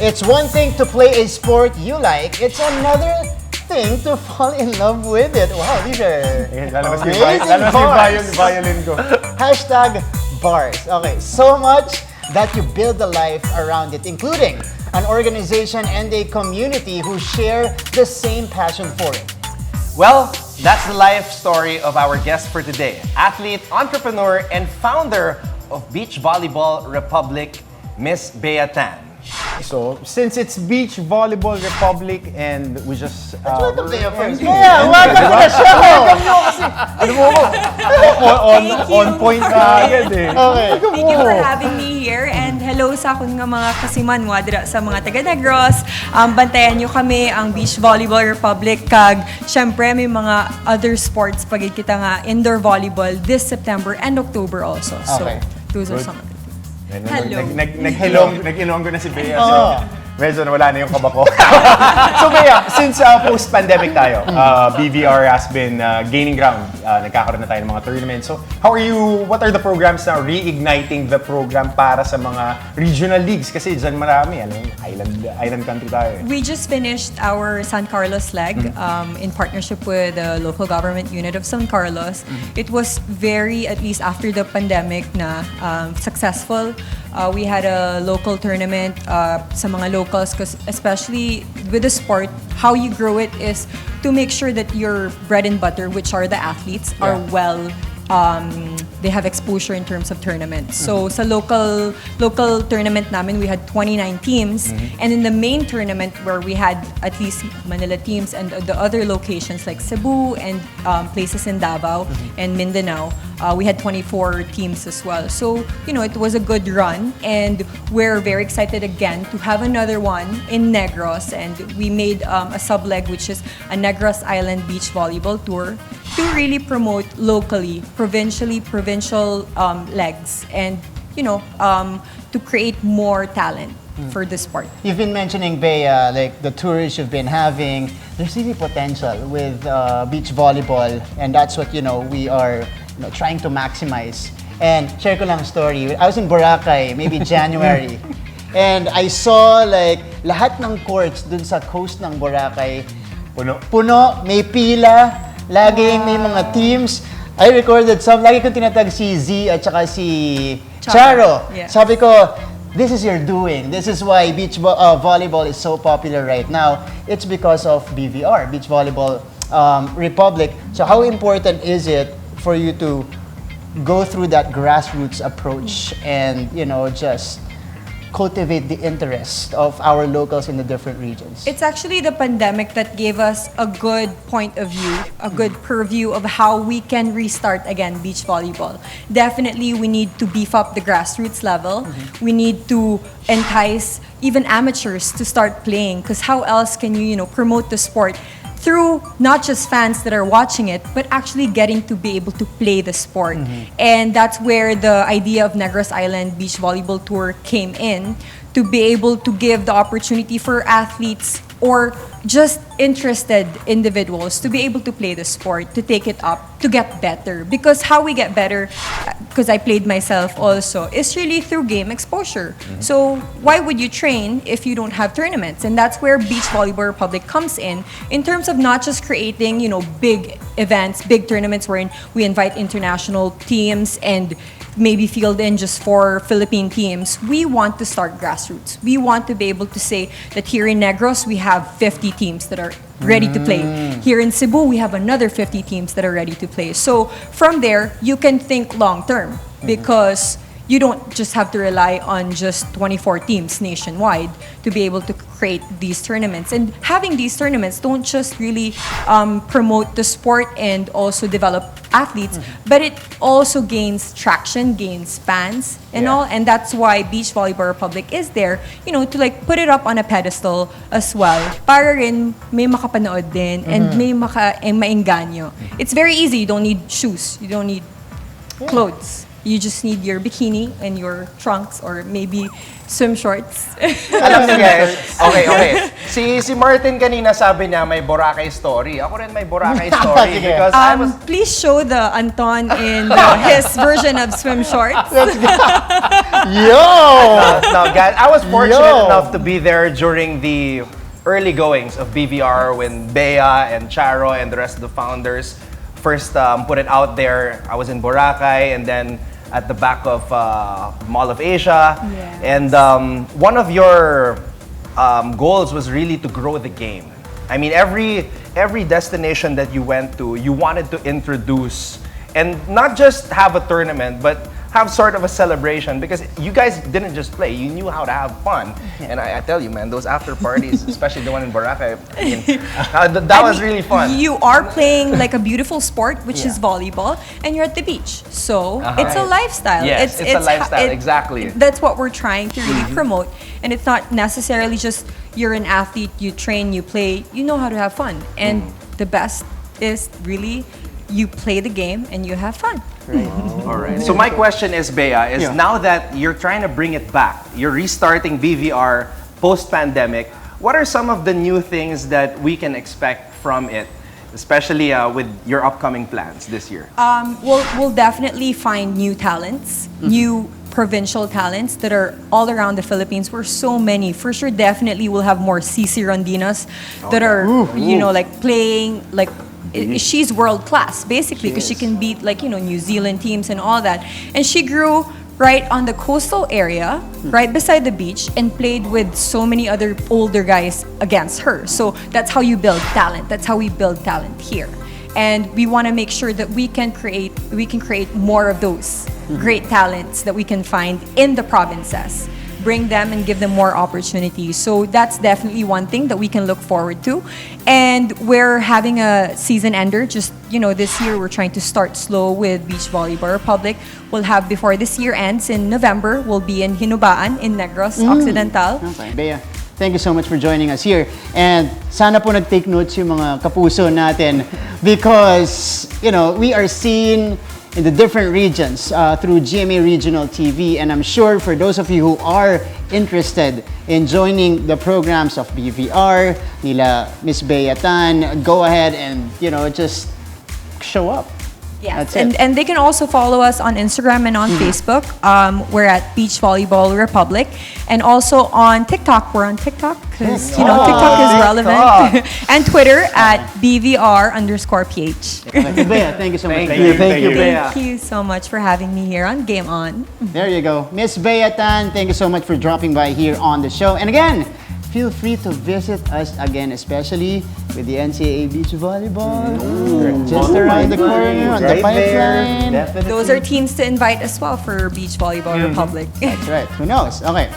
It's one thing to play a sport you like, it's another thing to fall in love with it. Wow, these are amazing bars. Violin ko. Hashtag bars. Okay, so much that you build a life around it, including an organization and a community who share the same passion for it. Well, that's the life story of our guest for today. Athlete, entrepreneur, and founder of Beach Volleyball Republic, Miss Bea Tan. So, since it's Beach Volleyball Republic and we just... Welcome to your first. Yeah, welcome to the show! Ano mo on point na agad eh. Okay. Thank you for having me here and hello sa akong nga mga kasiman wadra sa mga taga Negros. Bantayan nyo kami ang Beach Volleyball Republic kag syempre may mga other sports pag kita nga indoor volleyball this September and October also. So, Okay. those are some of the things. Hello. Nag-Ilonggo na si Bea. So, medyo nawala na yung kaba ko. So Bea, since post-pandemic tayo, BVR has been gaining ground. Nagkakaroon na tayo ng mga tournaments. So how are you, what are the programs na reigniting the program para sa mga regional leagues? Kasi dyan marami, island country tayo. We just finished our San Carlos leg in partnership with the local government unit of San Carlos. It was very, at least after the pandemic, na successful. We had a local tournament sa mga locals, because especially with the sport, how you grow it is to make sure that your bread and butter, which are the athletes, are well they have exposure in terms of tournaments. So sa local tournament namin, we had 29 teams. And in the main tournament where we had at least Manila teams and the other locations like Cebu and places in Davao and Mindanao, we had 24 teams as well. So, you know, it was a good run and we're very excited again to have another one in Negros, and we made a sub-leg which is a Negros Island Beach Volleyball Tour to really promote locally, provincial legs and, you know, to create more talent for the sport. You've been mentioning, Bea, like the tours you've been having. There's really potential with beach volleyball, and that's what, you know, we are trying to maximize. And share ko lang story. I was in Boracay, maybe January. And I saw like lahat ng courts dun sa coast ng Boracay. Puno, may pila, laging may mga teams. I recorded some, lagi kong tinatag si Z at saka si Charo. Yeah. Sabi ko, this is your doing. This is why beach volleyball is so popular right now. It's because of BVR, Beach Volleyball Republic. So how important is it for you to go through that grassroots approach and, you know, just cultivate the interest of our locals in the different regions? It's actually the pandemic that gave us a good point of view, a good purview of how we can restart again beach volleyball. Definitely, we need to beef up the grassroots level. We need to entice even amateurs to start playing, because how else can you promote the sport through not just fans that are watching it, but actually getting to be able to play the sport. And that's where the idea of Negros Island Beach Volleyball Tour came in, to be able to give the opportunity for athletes or just interested individuals to be able to play the sport, to take it up, to get better. Because how we get better, because I played myself also, is really through game exposure. So why would you train if you don't have tournaments? And that's where Beach Volleyball Republic comes in terms of not just creating, big events, big tournaments wherein we invite international teams and maybe field in just 4 Philippine teams. We want to start grassroots. We want to be able to say that here in Negros, we have 50 teams that are ready to play. Here in Cebu, we have another 50 teams that are ready to play. So from there, you can think long term, because you don't just have to rely on just 24 teams nationwide to be able to create these tournaments. And having these tournaments don't just really promote the sport and also develop athletes, but it also gains traction, gains fans and all. And that's why Beach Volleyball Republic is there, to like put it up on a pedestal as well. Para rin may makapanood din and may maengganyo. It's very easy. You don't need shoes. You don't need clothes. You just need your bikini and your trunks or maybe swim shorts. Alam niyo guys, okay. Si Martin kanina sabi niya may Boracay story. Ako rin may Boracay story Sige. because I was Please show the Anton in his version of swim shorts. Yo! no, guys, I was fortunate enough to be there during the early goings of BVR when Bea and Charo and the rest of the founders first put it out there. I was in Boracay and then at the back of Mall of Asia. Yes. And one of your goals was really to grow the game. I mean, every destination that you went to, you wanted to introduce and not just have a tournament, but have sort of a celebration because you guys didn't just play, you knew how to have fun. And I tell you, man, those after parties, especially the one in Boracay, I mean, that was really fun. You are playing like a beautiful sport, which is volleyball, and you're at the beach. So it's a lifestyle. Yes, it's a lifestyle, exactly. That's what we're trying to really promote. And it's not necessarily just you're an athlete, you train, you play, you know how to have fun. And the best is really you play the game and you have fun. All right. So my question is, Bea, now that you're trying to bring it back, you're restarting BVR post-pandemic, what are some of the new things that we can expect from it, especially with your upcoming plans this year? We'll definitely find new talents, new provincial talents that are all around the Philippines. We're so many. For sure, definitely we'll have more CC Rondinas that are, you know, like playing, like, she's world class basically because she can beat like, you know, New Zealand teams and all that. And she grew right on the coastal area, right beside the beach, and played with so many other older guys against her. So that's how you build talent. That's how we build talent here. And we want to make sure that we can create more of those great talents that we can find in the provinces. Bring them and give them more opportunities. So that's definitely one thing that we can look forward to. And we're having a season ender. Just, you know, this year we're trying to start slow with Beach Volleyball Republic. We'll have, before this year ends in November, we'll be in Hinubaan in Negros Occidental. Okay, Bea, thank you so much for joining us here. And sana po nag-take notes yung mga kapuso natin because, you know, we are seen in the different regions through GMA Regional TV, and I'm sure for those of you who are interested in joining the programs of BVR, nila Miss Bea Tan, go ahead and, you know, just show up. Yes, That's it. and they can also follow us on Instagram and on Facebook. We're at Beach Volleyball Republic, and also on TikTok. We're on TikTok because you know TikTok is relevant, and Twitter at BVR_PH. Okay, Bea, thank you so much. Thank you, Bea. Thank you so much for having me here on Game On. There you go. Miss Bea Tan, thank you so much for dropping by here on the show. And again, feel free to visit us again, especially with the NCAA Beach Volleyball. Just around the corner on the pipeline. Those are teams to invite as well for Beach Volleyball Republic. That's right. Who knows? Okay.